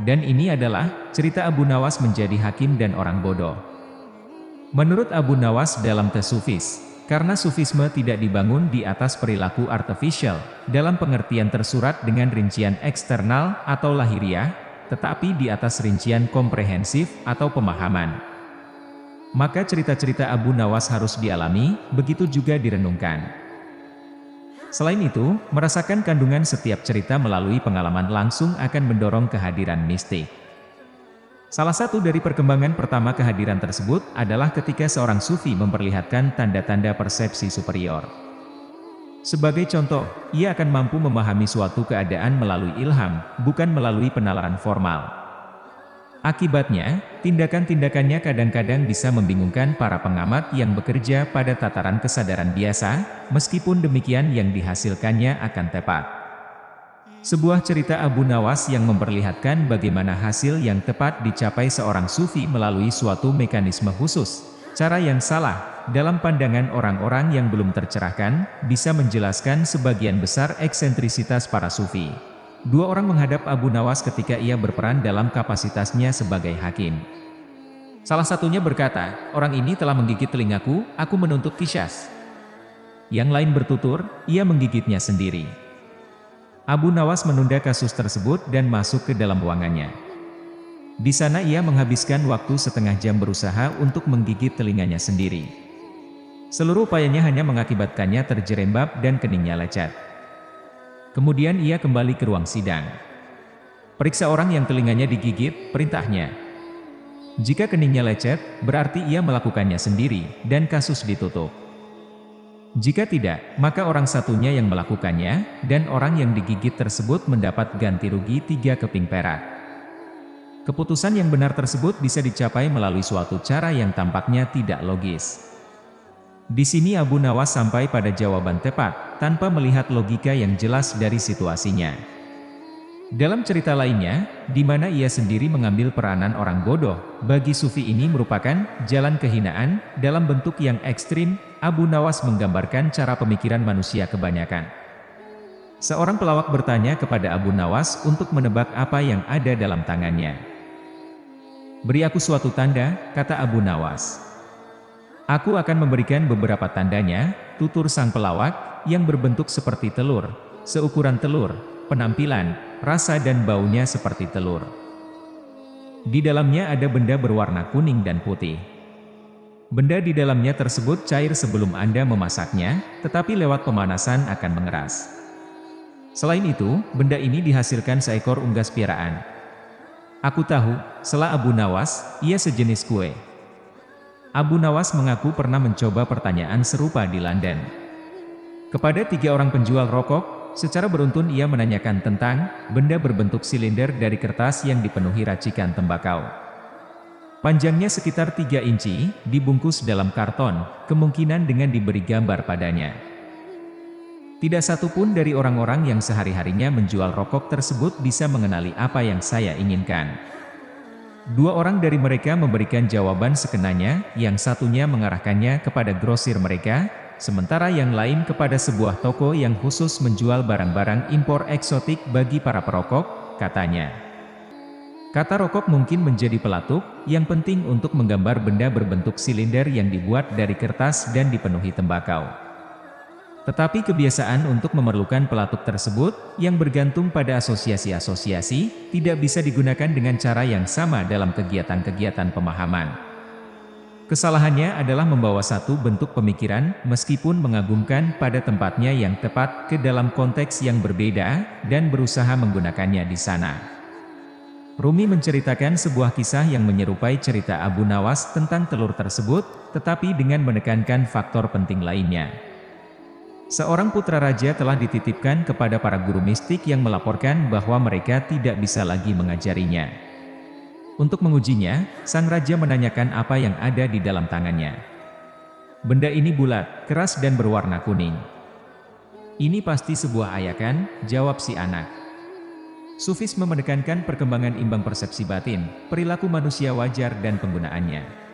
Dan ini adalah cerita Abu Nawas menjadi hakim dan orang bodoh. Menurut Abu Nawas dalam Tasufis, karena sufisme tidak dibangun di atas perilaku artificial, dalam pengertian tersurat dengan rincian eksternal atau lahiriah, tetapi di atas rincian komprehensif atau pemahaman. Maka cerita-cerita Abu Nawas harus dialami, begitu juga direnungkan. Selain itu, merasakan kandungan setiap cerita melalui pengalaman langsung akan mendorong kehadiran mistik. Salah satu dari perkembangan pertama kehadiran tersebut adalah ketika seorang sufi memperlihatkan tanda-tanda persepsi superior. Sebagai contoh, ia akan mampu memahami suatu keadaan melalui ilham, bukan melalui penalaran formal. Akibatnya, tindakan-tindakannya kadang-kadang bisa membingungkan para pengamat yang bekerja pada tataran kesadaran biasa, meskipun demikian yang dihasilkannya akan tepat. Sebuah cerita Abu Nawas yang memperlihatkan bagaimana hasil yang tepat dicapai seorang sufi melalui suatu mekanisme khusus. Cara yang salah, dalam pandangan orang-orang yang belum tercerahkan, bisa menjelaskan sebagian besar eksentrisitas para sufi. Dua orang menghadap Abu Nawas ketika ia berperan dalam kapasitasnya sebagai hakim. Salah satunya berkata, "Orang ini telah menggigit telingaku, aku menuntut Kisyas." Yang lain bertutur, "Ia menggigitnya sendiri." Abu Nawas menunda kasus tersebut dan masuk ke dalam ruangannya. Di sana ia menghabiskan waktu setengah jam berusaha untuk menggigit telinganya sendiri. Seluruh upayanya hanya mengakibatkannya terjerembab dan keningnya lecet. Kemudian ia kembali ke ruang sidang. "Periksa orang yang telinganya digigit," perintahnya. Jika keningnya lecet, berarti ia melakukannya sendiri, dan kasus ditutup. Jika tidak, maka orang satunya yang melakukannya, dan orang yang digigit tersebut mendapat ganti rugi 3 keping perak. Keputusan yang benar tersebut bisa dicapai melalui suatu cara yang tampaknya tidak logis. Di sini Abu Nawas sampai pada jawaban tepat, tanpa melihat logika yang jelas dari situasinya. Dalam cerita lainnya, di mana ia sendiri mengambil peranan orang bodoh, bagi sufi ini merupakan jalan kehinaan, dalam bentuk yang ekstrim. Abu Nawas menggambarkan cara pemikiran manusia kebanyakan. Seorang pelawak bertanya kepada Abu Nawas untuk menebak apa yang ada dalam tangannya. "Beri aku suatu tanda," kata Abu Nawas. "Aku akan memberikan beberapa tandanya," tutur sang pelawak, "yang berbentuk seperti telur, seukuran telur, penampilan, rasa dan baunya seperti telur. Di dalamnya ada benda berwarna kuning dan putih. Benda di dalamnya tersebut cair sebelum Anda memasaknya, tetapi lewat pemanasan akan mengeras. Selain itu, benda ini dihasilkan seekor unggas piaraan." "Aku tahu," sela Abu Nawas, "ia sejenis kue." Abu Nawas mengaku pernah mencoba pertanyaan serupa di London. Kepada 3 orang penjual rokok, secara beruntun ia menanyakan tentang benda berbentuk silinder dari kertas yang dipenuhi racikan tembakau. Panjangnya sekitar 3 inci, dibungkus dalam karton, kemungkinan dengan diberi gambar padanya. Tidak satu pun dari orang-orang yang sehari-harinya menjual rokok tersebut bisa mengenali apa yang saya inginkan. 2 orang dari mereka memberikan jawaban sekenanya, yang satunya mengarahkannya kepada grosir mereka, sementara yang lain kepada sebuah toko yang khusus menjual barang-barang impor eksotik bagi para perokok, katanya. Kata rokok mungkin menjadi pelatuk, yang penting untuk menggambar benda berbentuk silinder yang dibuat dari kertas dan dipenuhi tembakau. Tetapi kebiasaan untuk memerlukan pelatuk tersebut, yang bergantung pada asosiasi-asosiasi, tidak bisa digunakan dengan cara yang sama dalam kegiatan-kegiatan pemahaman. Kesalahannya adalah membawa satu bentuk pemikiran, meskipun mengagumkan pada tempatnya yang tepat, ke dalam konteks yang berbeda, dan berusaha menggunakannya di sana. Rumi menceritakan sebuah kisah yang menyerupai cerita Abu Nawas tentang telur tersebut, tetapi dengan menekankan faktor penting lainnya. Seorang putra raja telah dititipkan kepada para guru mistik yang melaporkan bahwa mereka tidak bisa lagi mengajarinya. Untuk mengujinya, sang raja menanyakan apa yang ada di dalam tangannya. "Benda ini bulat, keras dan berwarna kuning." "Ini pasti sebuah ayakan," jawab si anak. Sufisme menekankan perkembangan imbang persepsi batin, perilaku manusia wajar dan penggunaannya.